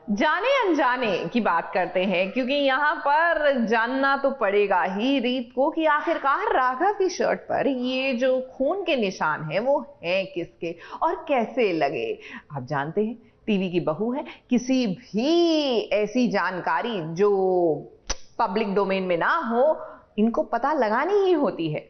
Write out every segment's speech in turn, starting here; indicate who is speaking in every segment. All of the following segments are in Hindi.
Speaker 1: जाने अनजाने की बात करते हैं, क्योंकि यहाँ पर जानना तो पड़ेगा ही रीत को कि आखिरकार राघव की शर्ट पर ये जो खून के निशान हैं वो हैं किसके और कैसे लगे। आप जानते हैं टीवी की बहू है, किसी भी ऐसी जानकारी जो पब्लिक डोमेन में ना हो इनको पता लगानी ही होती है।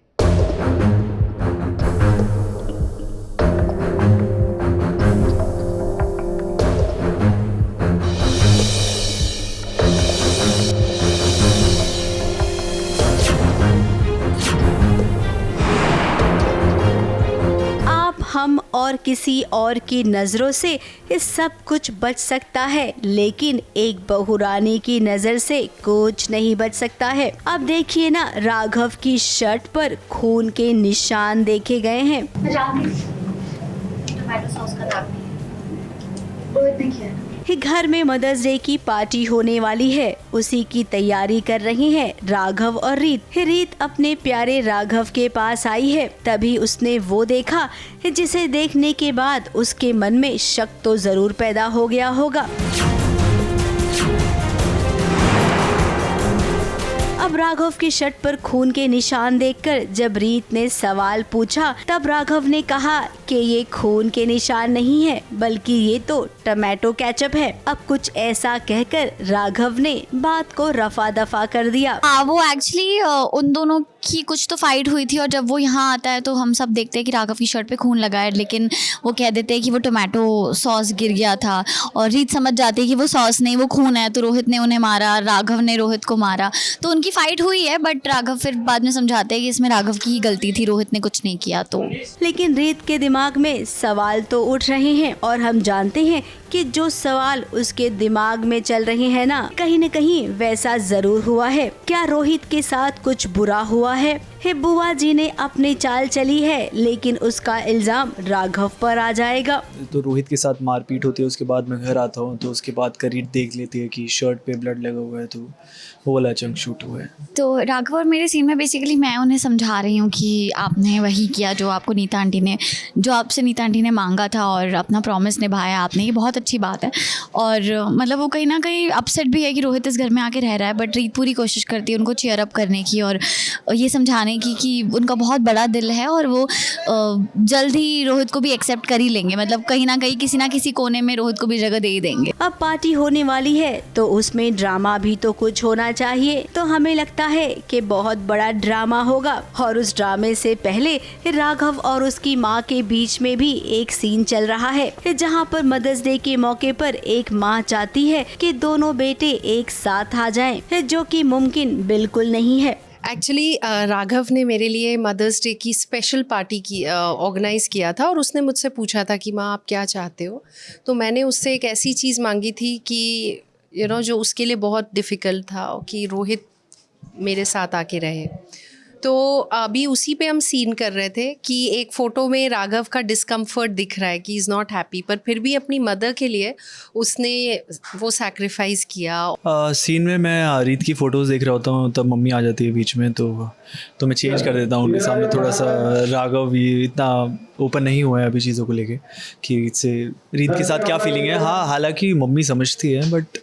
Speaker 2: हम और किसी और की नजरों से ये सब कुछ बच सकता है, लेकिन एक बहू रानी की नजर से कुछ नहीं बच सकता है। अब देखिए ना, राघव की शर्ट पर खून के निशान देखे गए हैं। घर में मदर्स डे की पार्टी होने वाली है, उसी की तैयारी कर रही हैं राघव और रीत। रीत अपने प्यारे राघव के पास आई है, तभी उसने वो देखा जिसे देखने के बाद उसके मन में शक तो जरूर पैदा हो गया होगा। अब राघव की शर्ट पर खून के निशान देखकर जब रीत ने सवाल पूछा, तब राघव ने कहा कि ये खून के निशान नहीं है, बल्कि ये तो टमाटो केचप है। अब कुछ ऐसा कहकर राघव ने बात को रफा दफा कर दिया।
Speaker 3: वो एक्चुअली उन दोनों की कुछ तो फाइट हुई थी, और जब वो यहाँ आता है तो हम सब देखते हैं कि राघव की शर्ट पे खून लगा है, लेकिन वो कह देते हैं कि वो टोमेटो सॉस गिर गया था, और रीत समझ जाती है कि वो सॉस नहीं वो खून है, तो रोहित ने उन्हें मारा, राघव ने रोहित को मारा, तो उनकी फाइट हुई है। बट राघव फिर बाद में समझाते हैं कि इसमें राघव की ही गलती थी, रोहित ने कुछ नहीं किया। तो
Speaker 2: लेकिन रीत के दिमाग में सवाल तो उठ रहे हैं, और हम जानते हैं कि जो सवाल उसके दिमाग में चल रहे हैं ना कहीं वैसा जरूर हुआ है। क्या रोहित के साथ कुछ बुरा हुआ है? बुआ जी ने अपनी चाल चली है, लेकिन उसका इल्जाम राघव पर आ जाएगा।
Speaker 4: तो रोहित के साथ मारपीट होती है, उसके बाद मैं घर आता हूँ तो उसके बाद रीत देख लेती है कि शर्ट पे ब्लड लगा हुआ है, तो वो वाला चंक शूट हुआ है।
Speaker 3: तो राघव और मेरे सीन में बेसिकली मैं उन्हें समझा रही हूँ कि आपने वही किया जो आपको नीता आंटी ने मांगा था, और अपना प्रॉमिस निभाया आपने, ये बहुत अच्छी बात है। और मतलब वो कहीं ना कहीं अपसेट भी है कि रोहित इस घर में आके रह रहा है, बट रीत पूरी कोशिश करती है उनको चीयर अप करने की और ये समझाने की कि उनका बहुत बड़ा दिल है और वो जल्द ही रोहित को भी एक्सेप्ट कर ही लेंगे। मतलब कहीं ना कहीं किसी ना किसी कोने में रोहित को भी जगह दे ही देंगे।
Speaker 2: अब पार्टी होने वाली है तो उसमें ड्रामा भी तो कुछ होना चाहिए, तो हमें लगता है कि बहुत बड़ा ड्रामा होगा। और उस ड्रामे से पहले राघव और उसकी माँ के बीच में भी एक सीन चल रहा है, जहाँ पर मदर्स डे के मौके पर एक माँ चाहती है कि दोनों बेटे एक साथ आ जाएं, जो कि मुमकिन बिल्कुल नहीं है।
Speaker 5: एक्चुअली राघव ने मेरे लिए मदर्स डे की स्पेशल पार्टी की ऑर्गेनाइज़ किया था, और उसने मुझसे पूछा था कि माँ आप क्या चाहते हो। तो मैंने उससे एक ऐसी चीज़ मांगी थी कि जो उसके लिए बहुत डिफ़िकल्ट था, कि रोहित मेरे साथ आके रहे। तो अभी उसी पे हम सीन कर रहे थे कि एक फ़ोटो में राघव का डिस्कम्फर्ट दिख रहा है कि इज़ नॉट हैप्पी, पर फिर भी अपनी मदर के लिए उसने वो सैक्रिफाइस किया।
Speaker 4: सीन में मैं रीत की फ़ोटोज़ देख रहा होता हूँ, तब मम्मी आ जाती है बीच में, तो मैं चेंज कर देता हूँ उनके सामने। थोड़ा सा राघव भी इतना ओपन नहीं हुआ है अभी चीज़ों को लेके कि इससे रीत के साथ क्या फीलिंग है। हाँ, हालांकि मम्मी समझती है, बट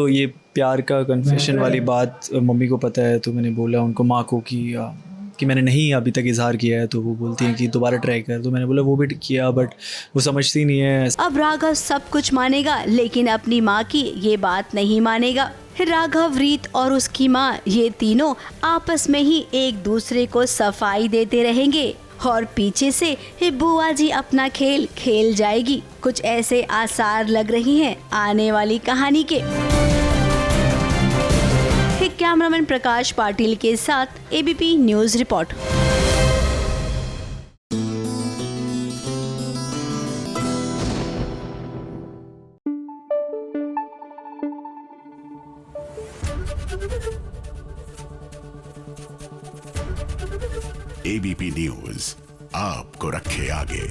Speaker 4: ये प्यार का कन्फेशन वाली बात मम्मी को पता है, तो मैंने बोला उनको, माँ को, कि मैंने नहीं अभी तक इजहार किया है। तो वो बोलती हैं कि दोबारा ट्राई कर, तो मैंने बोला वो भी किया, बट वो समझती नहीं है।
Speaker 2: अब राघव सब कुछ मानेगा, लेकिन अपनी माँ की ये बात नहीं मानेगा। राघव, रीत और उसकी माँ, ये तीनों आपस में ही एक दूसरे को सफाई देते रहेंगे, और पीछे से बुआ जी अपना खेल खेल जाएगी। कुछ ऐसे आसार लग रही हैं आने वाली कहानी के। कैमरामैन प्रकाश पाटिल के साथ ABP news report.
Speaker 6: ABP news आपको रखे आगे।